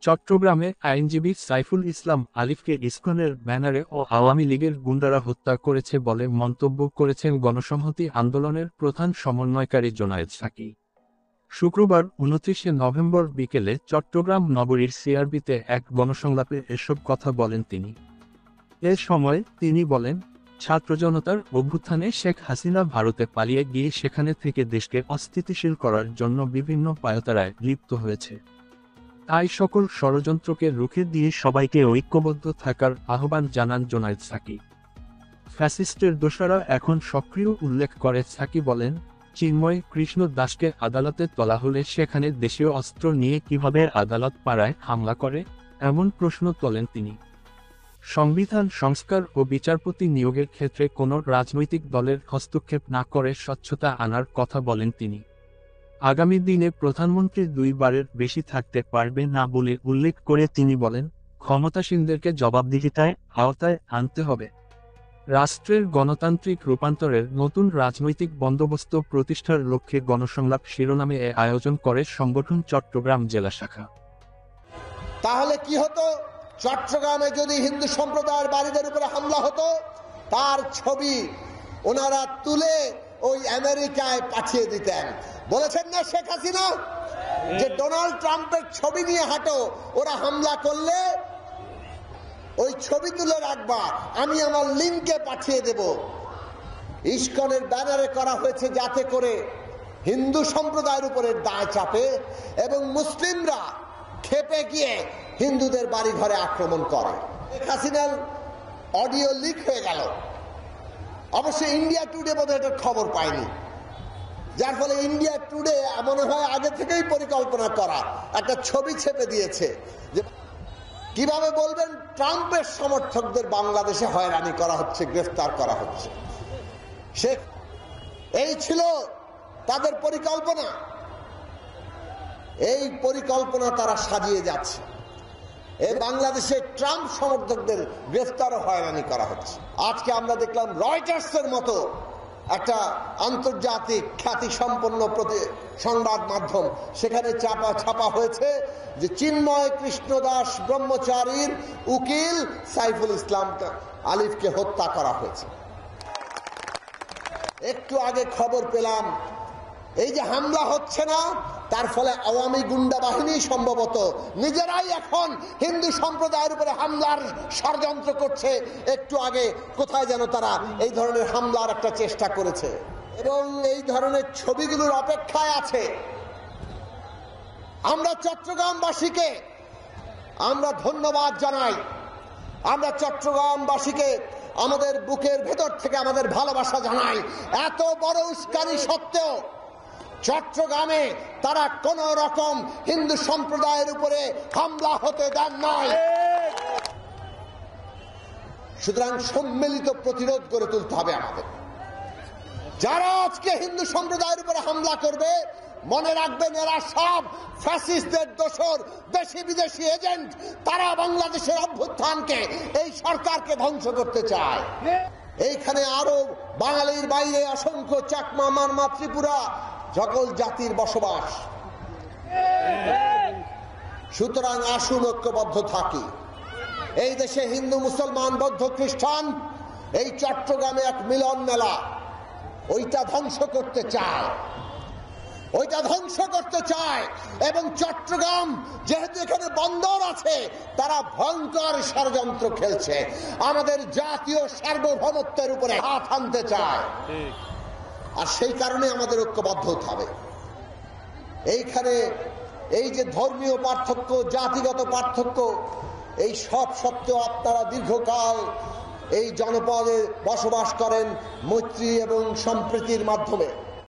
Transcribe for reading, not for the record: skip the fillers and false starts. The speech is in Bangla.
চট্টগ্রামে আইনজীবী সাইফুল ইসলাম আলিফকে ইসকনের ব্যানারে ও আওয়ামী লীগের গুন্ডারা হত্যা করেছে বলে মন্তব্য করেছেন গণসংহতি আন্দোলনের প্রধান সমন্বয়কারী জোনায়েদ সাকি। শুক্রবার ২৯ নভেম্বর বিকেলে চট্টগ্রাম নগরীর সিআরবিতে এক গণসংলাপে এসব কথা বলেন তিনি। এ সময় তিনি বলেন, ছাত্র জনতার অভ্যুত্থানে শেখ হাসিনা ভারতে পালিয়ে গিয়ে সেখানে থেকে দেশকে অস্থিতিশীল করার জন্য বিভিন্ন পায়তারায় লিপ্ত হয়েছে। তাই সকল ষড়যন্ত্রকে রুখে দিয়ে সবাইকে ঐক্যবদ্ধ থাকার আহ্বান জানান জোনায়েদ সাকি। ফ্যাসিস্টের দোসররা এখন সক্রিয় উল্লেখ করে সাকি বলেন, চিন্ময় কৃষ্ণ দাসকে আদালতে তোলা হলে সেখানে দেশীয় অস্ত্র নিয়ে কিভাবে আদালত পাড়ায় হামলা করে, এমন প্রশ্ন তোলেন তিনি। সংবিধান সংস্কার ও বিচারপতি নিয়োগের ক্ষেত্রে কোনো রাজনৈতিক দলের হস্তক্ষেপ না করে স্বচ্ছতা আনার কথা বলেন তিনি। আগামী দিনে প্রধানমন্ত্রী দুইবারের বেশি থাকতে পারবে না বলে উল্লেখ করে তিনি বলেন, ক্ষমতাসীনদেরকে জবাবদিহিতার আওতায় আনতে হবে। রাষ্ট্রের গণতান্ত্রিক রূপান্তরের নতুন রাজনৈতিক বন্দোবস্ত প্রতিষ্ঠার লক্ষ্যে গণসংলাপ শিরোনামে এ আয়োজন করে সংগঠন চট্টগ্রাম জেলা শাখা। তাহলে কি হতো, চট্টগ্রামে যদি হিন্দু সম্প্রদায়ের বাড়িদের উপরে হামলা হতো, তার ছবি ওনারা তুলে ওই আমেরিকায় পাঠিয়ে দিতেন। বলেছেন না শেখ হাসিনা যে ডোনাল্ড ট্রাম্পের ছবি নিয়ে হাঁটো, ওরা হামলা করলে ওই ছবি তুলে রাখবা, আমি আমার লিঙ্কে পাঠিয়ে দেব। ইসকনের ব্যানারে করা হয়েছে যাতে করে হিন্দু সম্প্রদায়ের উপরে দায় চাপে এবং মুসলিমরা খেপে গিয়ে হিন্দুদের বাড়ি ঘরে আক্রমণ করে। শেখ হাসিনার অডিও লিক হয়ে গেল। অবশ্যই ইন্ডিয়া টুডে বোধহয় এটার খবর পায়নি, যার ফলে ইন্ডিয়া টুডে মনে হয় আগে থেকেই পরিকল্পনা করা একটা ছবি ছেপে দিয়েছে যে কিভাবে বলবেন ট্রাম্পের সমর্থকদের বাংলাদেশে হয়রানি করা হচ্ছে, গ্রেফতার করা হচ্ছে। এই ছিল তাদের পরিকল্পনা। এই পরিকল্পনা তারা সাজিয়ে যাচ্ছে। এই বাংলাদেশে ট্রাম্প সমর্থকদের গ্রেফতার ও হয়রানি করা হচ্ছে। আজকে আমরা দেখলাম রয়টার্সের মতো একটা আন্তর্জাতিক খ্যাতি সম্পন্ন সংবাদ মাধ্যম, সেখানে ছাপা হয়েছে যে চিন্ময় কৃষ্ণ দাস ব্রহ্মচারীর উকিল সাইফুল ইসলাম আলিফকে হত্যা করা হয়েছে। একটু আগে খবর পেলাম এই যে হামলা হচ্ছে না, তার ফলে আওয়ামী গুন্ডা বাহিনী সম্ভবত নিজেরাই এখন হিন্দু সম্প্রদায়ের উপরে হামলার ষড়যন্ত্র করছে। একটু আগে কোথায় যেন তারা এই ধরনের হামলার একটা চেষ্টা করেছে এবং এই ধরনের ছবিগুলোর অপেক্ষায় আছে। আমরা চট্টগ্রামবাসীকে আমরা ধন্যবাদ জানাই। আমরা চট্টগ্রামবাসীকে আমাদের বুকের ভেতর থেকে আমাদের ভালোবাসা জানাই। এত বড় উস্কানি সত্ত্বেও চট্টগ্রামে তারা কোন রকম হিন্দু সম্প্রদায়ের উপরে হামলা হতে দেন নাই। সুতরাং সম্মিলিত প্রতিরোধ গড়ে তুলতে হবে আমাদের। যারা আজকে হিন্দু সম্প্রদায়ের উপরে হামলা করবে, মনে রাখবেন এরা সব ফ্যাসিস্টদের দোসর, দেশি বিদেশি এজেন্ট। তারা বাংলাদেশের অভ্যুত্থানকে, এই সরকারকে ধ্বংস করতে চায়। এইখানে আরো বাঙালির বাইরে অসংখ্য চাকমা, মারমা, ত্রিপুরা সকল জাতির বসবাস। সুতরাং আসুন ঐক্যবদ্ধ থাকি। এই দেশে হিন্দু, মুসলমান, বৌদ্ধ, খ্রিস্টান, এই চট্টগ্রামে এক মিলন মেলা, ওইটা ধ্বংস করতে চায়, ওইটা ধ্বংস করতে চায়। এবং চট্টগ্রাম যেহেতু এখানে বন্দর আছে, তারা ভয়ঙ্কর ষড়যন্ত্র খেলছে, আমাদের জাতীয় সার্বভৌমত্বের উপরে হাত আনতে চায়। আর সেই কারণে আমাদের ঐক্যবদ্ধ হতে হবে। এইখানে এই যে ধর্মীয় পার্থক্য, জাতিগত পার্থক্য, এই সব সত্ত্বেও আপনারা দীর্ঘকাল এই জনপদে বসবাস করেন মৈত্রী এবং সম্প্রীতির মাধ্যমে।